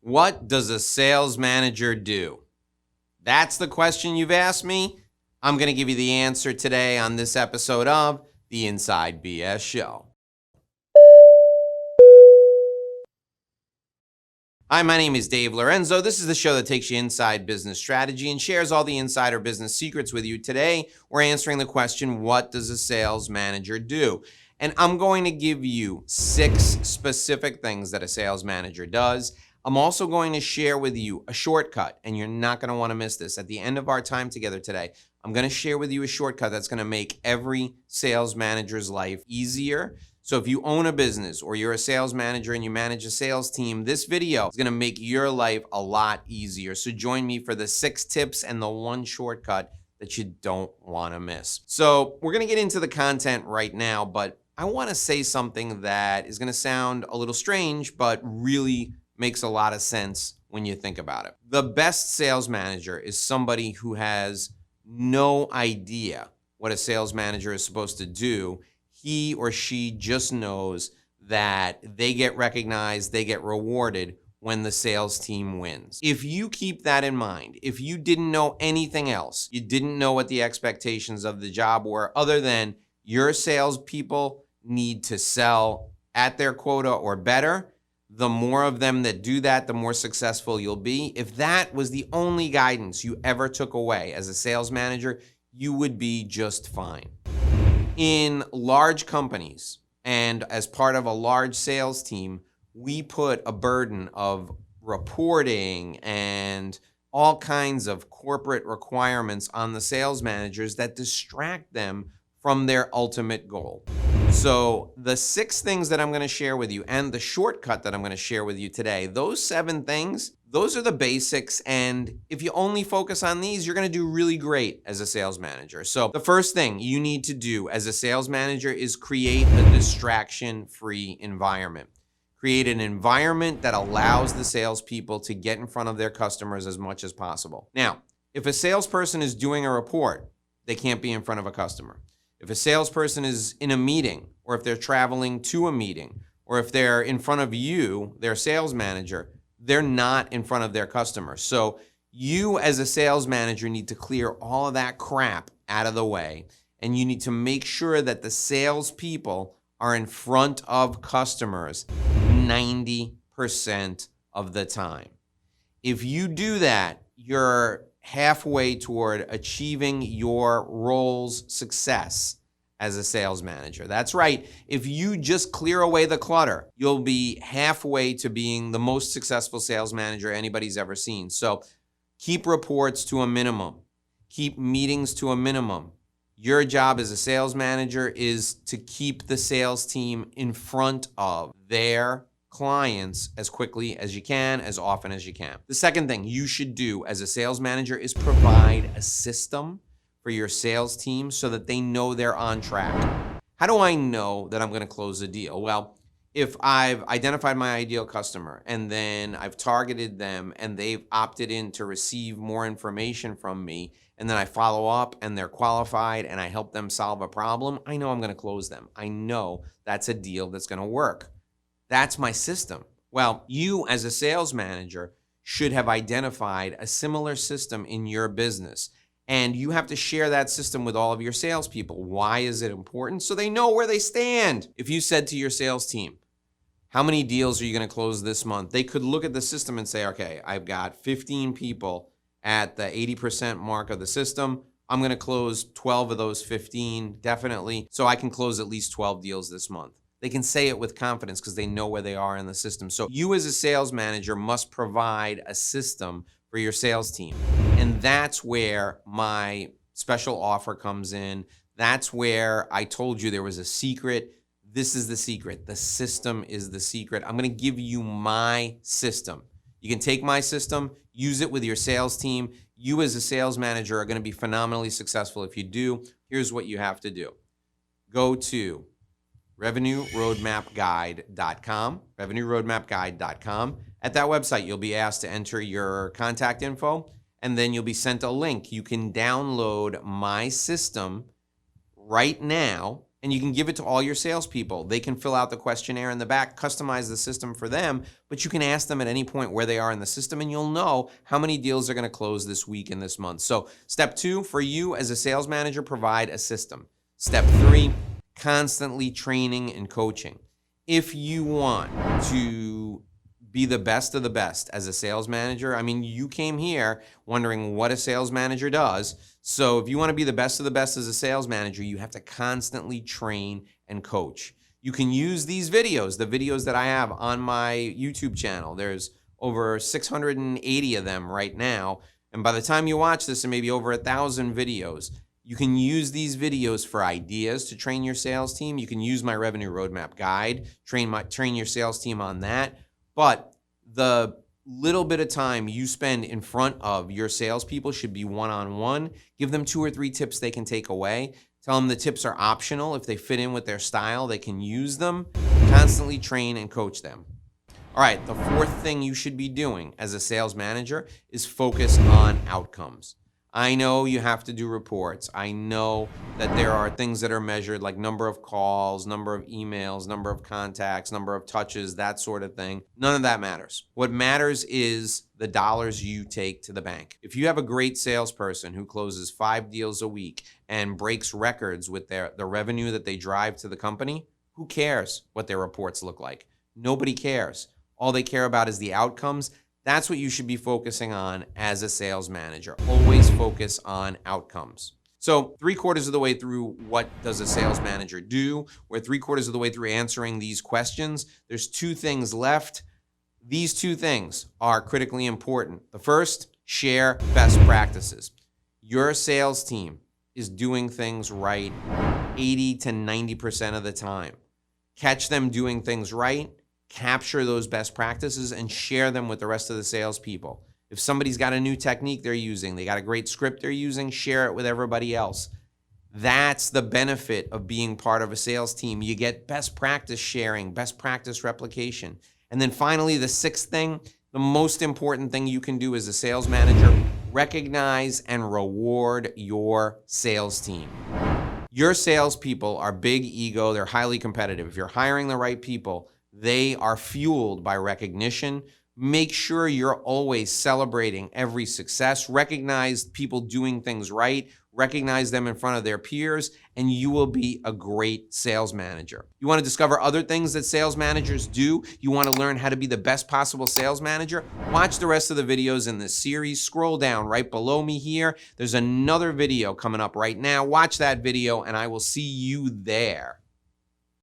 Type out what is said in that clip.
What does a sales manager do? That's the question you've asked me. I'm going to give you the answer today on this episode of the Inside BS Show. Hi, my name is Dave Lorenzo. This is the show that takes you inside business strategy and shares all the insider business secrets with you. Today, we're answering the question, what does a sales manager do? And I'm going to give you 6 specific things that a sales manager does. I'm also going to share with you a shortcut, and you're not going to want to miss this. At the end of our time together today, I'm going to share with you a shortcut that's going to make every sales manager's life easier. So if you own a business or you're a sales manager and you manage a sales team, this video is going to make your life a lot easier. So join me for the 6 tips and the 1 shortcut that you don't want to miss. So we're going to get into the content right now, but I want to say something that is going to sound a little strange, but really makes a lot of sense when you think about it. The best sales manager is somebody who has no idea what a sales manager is supposed to do. He or she just knows that they get recognized, they get rewarded when the sales team wins. If you keep that in mind, if you didn't know anything else, you didn't know what the expectations of the job were other than your salespeople need to sell at their quota or better, the more of them that do that, the more successful you'll be. If that was the only guidance you ever took away as a sales manager, you would be just fine. In large companies and as part of a large sales team, we put a burden of reporting and all kinds of corporate requirements on the sales managers that distract them from their ultimate goal. So the 6 things that I'm going to share with you and the shortcut that I'm going to share with you today, those 7 things, those are the basics. And if you only focus on these, you're going to do really great as a sales manager. So the first thing you need to do as a sales manager is create a distraction-free environment. Create an environment that allows the salespeople to get in front of their customers as much as possible. Now, if a salesperson is doing a report, they can't be in front of a customer. If a salesperson is in a meeting, or if they're traveling to a meeting, or if they're in front of you, their sales manager, they're not in front of their customers. So you as a sales manager need to clear all of that crap out of the way, and you need to make sure that the salespeople are in front of customers 90% of the time. If you do that, you're halfway toward achieving your role's success as a sales manager. That's right. If you just clear away the clutter, you'll be halfway to being the most successful sales manager anybody's ever seen. So keep reports to a minimum. Keep meetings to a minimum. Your job as a sales manager is to keep the sales team in front of their clients as quickly as you can, as often as you can. The second thing you should do as a sales manager is provide a system for your sales team so that they know they're on track. How do I know that I'm going to close a deal? Well, if I've identified my ideal customer and then I've targeted them and they've opted in to receive more information from me, and then I follow up and they're qualified and I help them solve a problem, I know I'm going to close them. I know that's a deal that's going to work. That's my system. Well, you as a sales manager should have identified a similar system in your business. And you have to share that system with all of your salespeople. Why is it important? So they know where they stand. If you said to your sales team, how many deals are you going to close this month? They could look at the system and say, okay, I've got 15 people at the 80% mark of the system. I'm going to close 12 of those 15, definitely. So I can close at least 12 deals this month. They can say it with confidence because they know where they are in the system. So you as a sales manager must provide a system for your sales team. And that's where my special offer comes in. That's where I told you there was a secret. This is the secret. The system is the secret. I'm going to give you my system. You can take my system, use it with your sales team. You as a sales manager are going to be phenomenally successful if you do. Here's what you have to do. Go to revenueroadmapguide.com, revenueroadmapguide.com. At that website, you'll be asked to enter your contact info, and then you'll be sent a link. You can download my system right now and you can give it to all your salespeople. They can fill out the questionnaire in the back, customize the system for them, but you can ask them at any point where they are in the system, and you'll know how many deals are going to close this week and this month. So step 2 for you as a sales manager, provide a system. Step 3, constantly training and coaching. If you want to be the best of the best as a sales manager, I mean, you came here wondering what a sales manager does. So if you want to be the best of the best as a sales manager, you have to constantly train and coach. You can use these videos, the videos that I have on my YouTube channel. There's over 680 of them right now. And by the time you watch this, there may be over 1,000 videos. You can use these videos for ideas to train your sales team. You can use my revenue roadmap guide, train your sales team on that. But the little bit of time you spend in front of your salespeople should be one-on-one. Give them 2 or 3 tips they can take away. Tell them the tips are optional. If they fit in with their style, they can use them. Constantly train and coach them. All right, the 4th thing you should be doing as a sales manager is focus on outcomes. I know you have to do reports. I know that there are things that are measured like number of calls, number of emails, number of contacts, number of touches, that sort of thing. None of that matters. What matters is the dollars you take to the bank. If you have a great salesperson who closes 5 deals a week and breaks records with the revenue that they drive to the company, who cares what their reports look like? Nobody cares. All they care about is the outcomes. That's what you should be focusing on as a sales manager. Always focus on outcomes. So 3/4 of the way through, what does a sales manager do? We're 3/4 of the way through answering these questions. There's 2 things left. These 2 things are critically important. The first, share best practices. Your sales team is doing things right 80 to 90% of the time. Catch them doing things right. Capture those best practices and share them with the rest of the salespeople. If somebody's got a new technique they're using, they got a great script they're using, share it with everybody else. That's the benefit of being part of a sales team. You get best practice sharing, best practice replication. And then finally, the 6th thing, the most important thing you can do as a sales manager, recognize and reward your sales team. Your salespeople are big ego. They're highly competitive. If you're hiring the right people, they are fueled by recognition. Make sure you're always celebrating every success. Recognize people doing things right. Recognize them in front of their peers, and you will be a great sales manager. You want to discover other things that sales managers do? You want to learn how to be the best possible sales manager? Watch the rest of the videos in this series. Scroll down right below me here. There's another video coming up right now. Watch that video, and I will see you there.